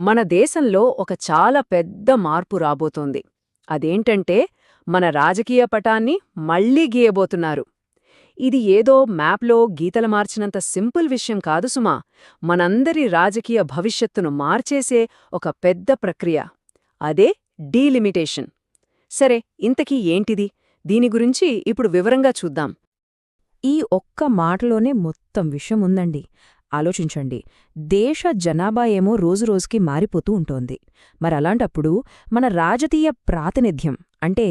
మన దేశంలో ఒక చాలా పెద్ద మార్పు రాబోతోంది. అదేంటంటే, మన రాజకీయ పటాన్ని మళ్లీ గీయబోతున్నారు. ఇది ఏదో మ్యాప్లో గీతలు మార్చినంత సింపుల్ విషయం కాదు సుమా. మనందరి రాజకీయ భవిష్యత్తును మార్చేసే ఒక పెద్ద ప్రక్రియ. అదే డీలిమిటేషన్. సరే, ఇంతకీ ఏంటిది? దీని గురించి ఇప్పుడు వివరంగా చూద్దాం. ఈ ఒక్క మాటలోనే మొత్తం విషయం ఉందండి. ఆలోచించండి. దేశ జనాభా ఏమో రోజురోజుకి మారిపోతూ ఉంటోంది. మరలాంటప్పుడు మన రాజకీయ ప్రాతినిధ్యం అంటే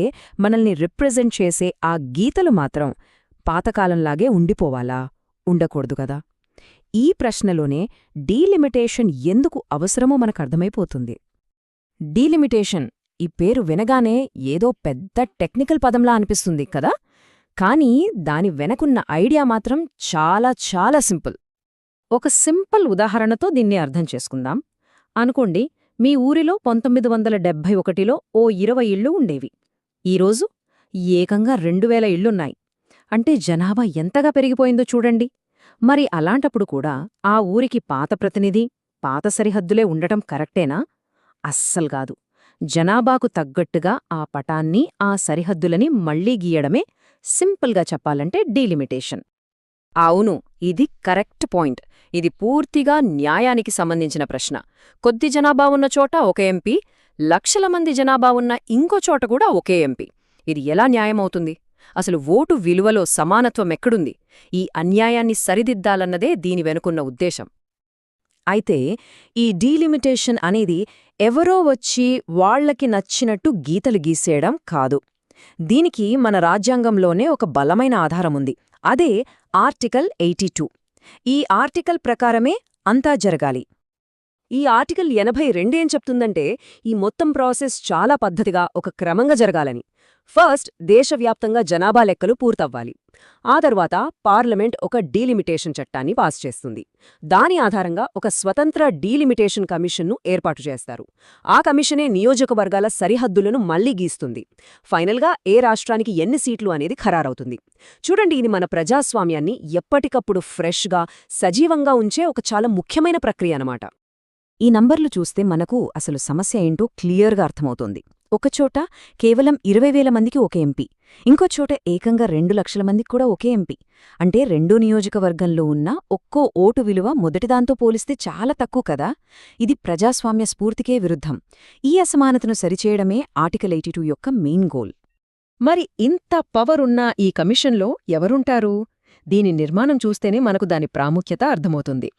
మనల్ని రిప్రజెంట్ చేసే ఆ గీతలు మాత్రం పాతకాలంలాగే ఉండిపోవాలా? ఉండకూడదు కదా. ఈ ప్రశ్నలోనే డీలిమిటేషన్ ఎందుకు అవసరమో మనకర్థమైపోతుంది. డీలిమిటేషన్ ఈ పేరు వినగానే ఏదో పెద్ద టెక్నికల్ పదంలా అనిపిస్తుంది కదా. కానీ దాని వెనకున్న ఐడియా మాత్రం చాలా చాలా సింపుల్. ఒక సింపుల్ ఉదాహరణతో దీన్ని అర్థం చేసుకుందాం. అనుకోండి, మీ ఊరిలో 1971లో ఓ 20 ఇళ్ళు ఉండేవి. ఈరోజు ఏకంగా 2000 ఇళ్లున్నాయి. అంటే జనాభా ఎంతగా పెరిగిపోయిందో చూడండి. మరి అలాంటప్పుడు కూడా ఆ ఊరికి పాత ప్రతినిధి, పాత సరిహద్దులే ఉండటం కరెక్టేనా? అస్సల్గాదు. జనాభాకు తగ్గట్టుగా ఆ పటాన్ని, ఆ సరిహద్దులని మళ్లీ గీయడమే సింపుల్గా చెప్పాలంటే డీలిమిటేషన్. అవును, ఇది కరెక్ట్ పాయింట్. ఇది పూర్తిగా న్యాయానికి సంబంధించిన ప్రశ్న. కొద్ది జనాభా ఉన్న చోట ఒక ఎంపీ, లక్షల మంది జనాభా ఉన్న ఇంకో చోట కూడా ఒకే ఎంపీ. ఇది ఎలా న్యాయమవుతుంది? అసలు ఓటు విలువలో సమానత్వం ఎక్కడుంది? ఈ అన్యాయాన్ని సరిదిద్దాలన్నదే దీని వెనుకున్న ఉద్దేశం. అయితే ఈ డీలిమిటేషన్ అనేది ఎవరో వచ్చి వాళ్లకి నచ్చినట్టు గీతలు గీసేయడం కాదు. దీనికి మన రాజ్యాంగంలోనే ఒక బలమైన ఆధారముంది. అదే ఆర్టికల్ 82. ఈ ఆర్టికల్ ప్రకారమే అంతా జరగాలి. ఈ ఆర్టికల్ 82 ఏం చెప్తుందంటే, ఈ మొత్తం ప్రాసెస్ చాలా పద్ధతిగా, ఒక క్రమంగా జరగాలని. ఫస్ట్ దేశవ్యాప్తంగా జనాభా లెక్కలు పూర్తవ్వాలి. ఆ తర్వాత పార్లమెంట్ ఒక డీలిమిటేషన్ చట్టాన్ని పాస్ చేస్తుంది. దాని ఆధారంగా ఒక స్వతంత్ర డీలిమిటేషన్ కమిషన్ను ఏర్పాటు చేస్తారు. ఆ కమిషనే నియోజకవర్గాల సరిహద్దులను మళ్లీ గీస్తుంది. ఫైనల్గా ఏ రాష్ట్రానికి ఎన్ని సీట్లు అనేది ఖరారవుతుంది. చూడండి, ఇది మన ప్రజాస్వామ్యాన్ని ఎప్పటికప్పుడు ఫ్రెష్గా, సజీవంగా ఉంచే ఒక చాలా ముఖ్యమైన ప్రక్రియ అన్నమాట. ఈ నంబర్లు చూస్తే మనకు అసలు సమస్య ఏంటో క్లియర్గా అర్థమవుతోంది. ఒకచోట కేవలం 20,000 మందికి ఒక ఎంపీ, ఇంకోచోట ఏకంగా 2 లక్షల మందికి కూడా ఒకే ఎంపీ. అంటే రెండో నియోజకవర్గంలో ఉన్న ఒక్కో ఓటు విలువ మొదటిదాంతో పోలిస్తే చాలా తక్కువ కదా. ఇది ప్రజాస్వామ్య స్ఫూర్తికే విరుద్ధం. ఈ అసమానతను సరిచేయడమే ఆర్టికల్ 82 యొక్క మెయిన్ గోల్. మరి ఇంత పవర్ ఉన్న ఈ కమిషన్లో ఎవరుంటారు? దీని నిర్మాణం చూస్తేనే మనకు దాని ప్రాముఖ్యత అర్థమవుతుంది.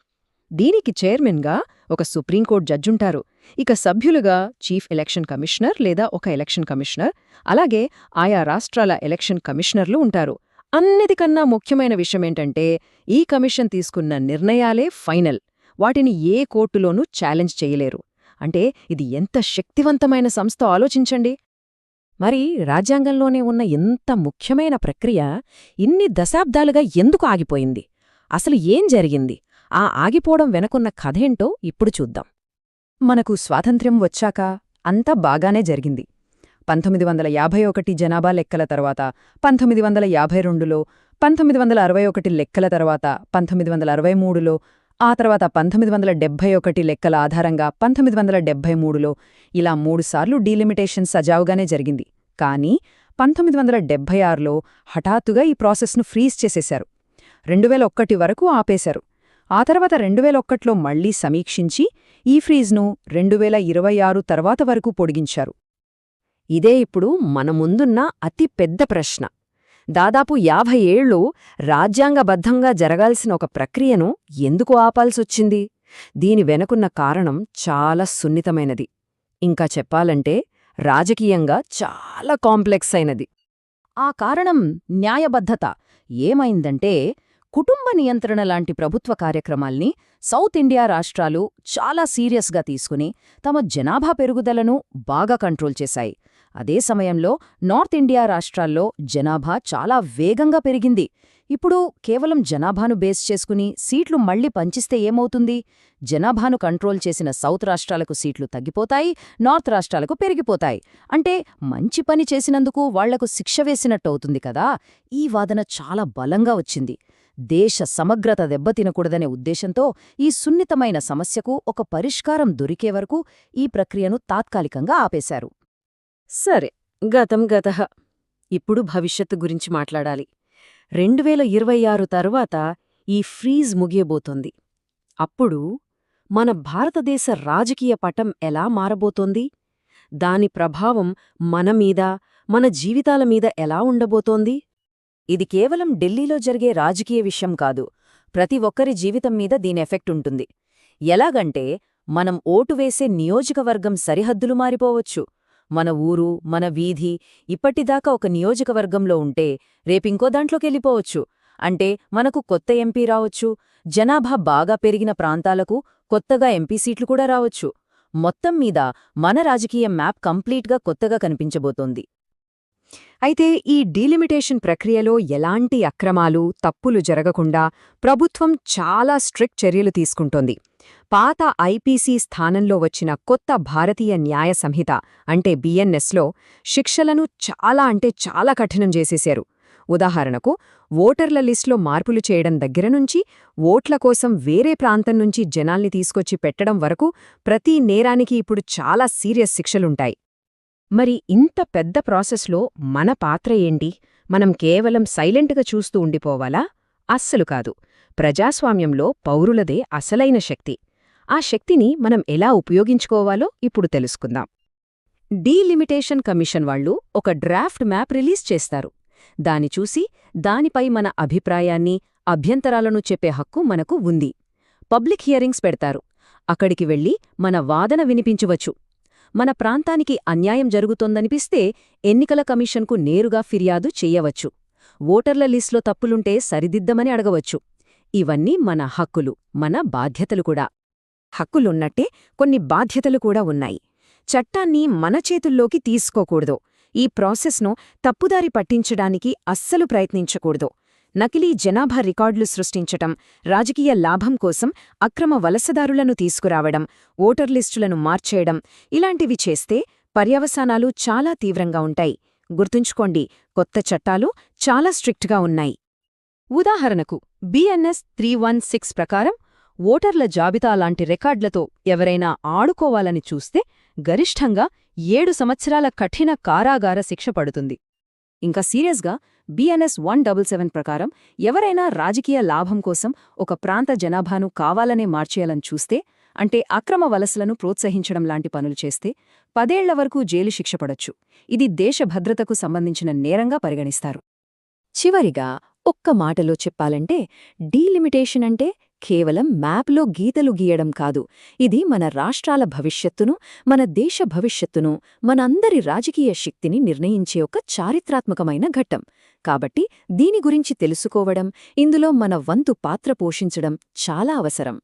దీనికి చైర్మన్గా ఒక సుప్రీంకోర్టు జడ్జుంటారు. ఇక సభ్యులుగా చీఫ్ ఎలక్షన్ కమిషనర్ లేదా ఒక ఎలక్షన్ కమిషనర్, అలాగే ఆయా రాష్ట్రాల ఎలక్షన్ కమిషనర్లు ఉంటారు. అన్నిటికన్నా ముఖ్యమైన విషయమేంటంటే, ఈ కమిషన్ తీసుకున్న నిర్ణయాలే ఫైనల్. వాటిని ఏ కోర్టులోనూ ఛాలెంజ్ చేయలేరు. అంటే ఇది ఎంత శక్తివంతమైన సంస్థ ఆలోచించండి. మరి రాజ్యాంగంలోనే ఉన్న ఇంత ముఖ్యమైన ప్రక్రియ ఇన్ని దశాబ్దాలుగా ఎందుకు ఆగిపోయింది? అసలు ఏం జరిగింది? ఆ ఆగిపోవడం వెనకున్న కథేంటో ఇప్పుడు చూద్దాం. మనకు స్వాతంత్ర్యం వచ్చాక అంతా బాగానే జరిగింది. 1951 జనాభా లెక్కల తర్వాత, 1952లో, 1961 లెక్కల తర్వాత, 1963లో, ఆ తర్వాత 1971 లెక్కల ఆధారంగా 1973లో, ఇలా 3 సార్లు డీలిమిటేషన్ సజావుగానే జరిగింది. కానీ 1976లో హఠాత్తుగా ఈ ప్రాసెస్ను ఫ్రీజ్ చేసేశారు. 2001 వరకు ఆపేశారు. ఆ తర్వాత 2001లో మళ్లీ సమీక్షించి ఈ ఫ్రీజ్ను 2026 తర్వాత వరకు పొడిగించారు. ఇదే ఇప్పుడు మన ముందున్న అతి పెద్ద ప్రశ్న. దాదాపు 50 ఏళ్లు రాజ్యాంగబద్ధంగా జరగాల్సిన ఒక ప్రక్రియను ఎందుకు ఆపాల్సొచ్చింది? దీని వెనుకున్న కారణం చాలా సున్నితమైనది. ఇంకా చెప్పాలంటే రాజకీయంగా చాలా కాంప్లెక్స్ అయినది. ఆ కారణం న్యాయబద్ధత. ఏమైందంటే, కుటుంబ నియంత్రణ లాంటి ప్రభుత్వ కార్యక్రమాల్ని సౌత్ ఇండియా రాష్ట్రాలు చాలా సీరియస్గా తీసుకుని తమ జనాభా పెరుగుదలను బాగా కంట్రోల్ చేశాయి. అదే సమయంలో నార్త్ ఇండియా రాష్ట్రాల్లో జనాభా చాలా వేగంగా పెరిగింది. ఇప్పుడు కేవలం జనాభాను బేస్ చేసుకుని సీట్లు మళ్లీ పంచిస్తే ఏమవుతుంది? జనాభాను కంట్రోల్ చేసిన సౌత్ రాష్ట్రాలకు సీట్లు తగ్గిపోతాయి, నార్త్ రాష్ట్రాలకు పెరిగిపోతాయి. అంటే మంచి పని చేసినందుకు వాళ్లకు శిక్ష వేసినట్టవుతుంది కదా. ఈ వాదన చాలా బలంగా వచ్చింది. దేశ సమగ్రత దెబ్బతినకూడదనే ఉద్దేశంతో ఈ సున్నితమైన సమస్యకు ఒక పరిష్కారం దొరికే వరకు ఈ ప్రక్రియను తాత్కాలికంగా ఆపేశారు. సరే, గతం గతః. ఇప్పుడు భవిష్యత్తు గురించి మాట్లాడాలి. 2026 తరువాత ఈ ఫ్రీజ్ ముగియబోతోంది. అప్పుడు మన భారతదేశ రాజకీయ పటం ఎలా మారబోతోంది? దాని ప్రభావం మన మీద, మన జీవితాల మీద ఎలా ఉండబోతోంది? ఇది కేవలం ఢిల్లీలో జరిగే రాజకీయ విషయం కాదు, ప్రతి ఒక్కరి జీవితం మీద దీని ఎఫెక్ట్ ఉంటుంది. ఎలాగంటే, మనం ఓటు వేసే నియోజకవర్గం సరిహద్దులు మారిపోవచ్చు. మన ఊరు, మన వీధి ఇప్పటిదాకా ఒక నియోజకవర్గంలో ఉంటే రేపింకో దాంట్లోకెళ్ళిపోవచ్చు. అంటే మనకు కొత్త ఎంపీ రావచ్చు, జనాభా బాగా పెరిగిన ప్రాంతాలకు కొత్తగా ఎంపీ సీట్లు కూడా రావచ్చు. మొత్తం మీద మన రాజకీయ మ్యాప్ కంప్లీట్గా కొత్తగా కనిపించబోతోంది. అయితే ఈ డీలిమిటేషన్ ప్రక్రియలో ఎలాంటి అక్రమాలు, తప్పులు జరగకుండా ప్రభుత్వం చాలా స్ట్రిక్ట్ చర్యలు తీసుకుంటోంది. పాత ఐపీసీ స్థానంలో వచ్చిన కొత్త భారతీయ న్యాయ సంహిత అంటే బిఎన్ఎస్లో శిక్షలను చాలా కఠినం చేసేశారు. ఉదాహరణకు, ఓటర్ల లిస్టులో మార్పులు చేయడం దగ్గర నుంచి ఓట్ల కోసం వేరే ప్రాంతం నుంచి జనాల్ని తీసుకొచ్చి పెట్టడం వరకు ప్రతి నేరానికి ఇప్పుడు చాలా సీరియస్ శిక్షలుంటాయి. మరి ఇంత పెద్ద ప్రాసెస్లో మన పాత్ర ఏంటి? మనం కేవలం సైలెంట్గా చూస్తూ ఉండిపోవాలా? అస్సలు కాదు. ప్రజాస్వామ్యంలో పౌరులదే అసలైన శక్తి. ఆ శక్తిని మనం ఎలా ఉపయోగించుకోవాలో ఇప్పుడు తెలుసుకుందాం. డీలిమిటేషన్ కమిషన్ వాళ్ళు ఒక డ్రాఫ్ట్ మ్యాప్ రిలీజ్ చేస్తారు. దాని చూసి దానిపై మన అభిప్రాయాన్ని, అభ్యంతరాలను చెప్పే హక్కు మనకు ఉంది. పబ్లిక్ హియరింగ్స్ పెడతారు. అక్కడికి వెళ్లి మన వాదన వినిపించవచ్చు. మన ప్రాంతానికి అన్యాయం జరుగుతోందనిపిస్తే ఎన్నికల కమిషన్కు నేరుగా ఫిర్యాదు చెయ్యవచ్చు. ఓటర్ల లిస్టులో తప్పులుంటే సరిదిద్దమని అడగవచ్చు. ఇవన్నీ మన హక్కులు, మన బాధ్యతలు కూడా. హక్కులున్నట్టే కొన్ని బాధ్యతలు కూడా ఉన్నాయి. చట్టాన్ని మన చేతుల్లోకి తీసుకోకూడదు. ఈ ప్రాసెస్ను తప్పుదారి పట్టించడానికి అస్సలు ప్రయత్నించకూడదు. నకిలీ జనాభా రికార్డులు సృష్టించటం, రాజకీయ లాభం కోసం అక్రమ వలసదారులను తీసుకురావడం, ఓటర్ లిస్టులను మార్చేయడం ఇలాంటివి చేస్తే పర్యవసానాలు చాలా తీవ్రంగా ఉంటాయి. గుర్తుంచుకోండి, కొత్త చట్టాలు చాలా స్ట్రిక్ట్గా ఉన్నాయి. ఉదాహరణకు బిఎన్ఎస్ 316 ప్రకారం ఓటర్ల జాబితా లాంటి రికార్డులతో ఎవరైనా ఆడుకోవాలని చూస్తే గరిష్ఠంగా 7 సంవత్సరాల కఠిన కారాగార శిక్ష పడుతుంది. ఇంకా సీరియస్గా బిఎన్ఎస్ 177 ప్రకారం ఎవరైనా రాజకీయ లాభం కోసం ఒక ప్రాంత జనాభాను కావాలనే మార్చేయాలని చూస్తే, అంటే అక్రమ వలసలను ప్రోత్సహించడం లాంటి పనులు చేస్తే 10 ఏళ్ల వరకు జైలు శిక్ష పడొచ్చు. ఇది దేశ భద్రతకు సంబంధించిన నేరంగా పరిగణిస్తారు. చివరిగా ఒక్క మాటలో చెప్పాలంటే, డీలిమిటేషన్ అంటే కేవలం మ్యాప్లో గీతలు గీయడం కాదు. ఇది మన రాష్ట్రాల భవిష్యత్తును, మన దేశ భవిష్యత్తును, మనందరి రాజకీయ శక్తిని నిర్ణయించే ఒక చారిత్రాత్మకమైన ఘట్టం. కాబట్టి దీని గురించి తెలుసుకోవడం, ఇందులో మన వంతు పాత్ర పోషించడం చాలా అవసరం.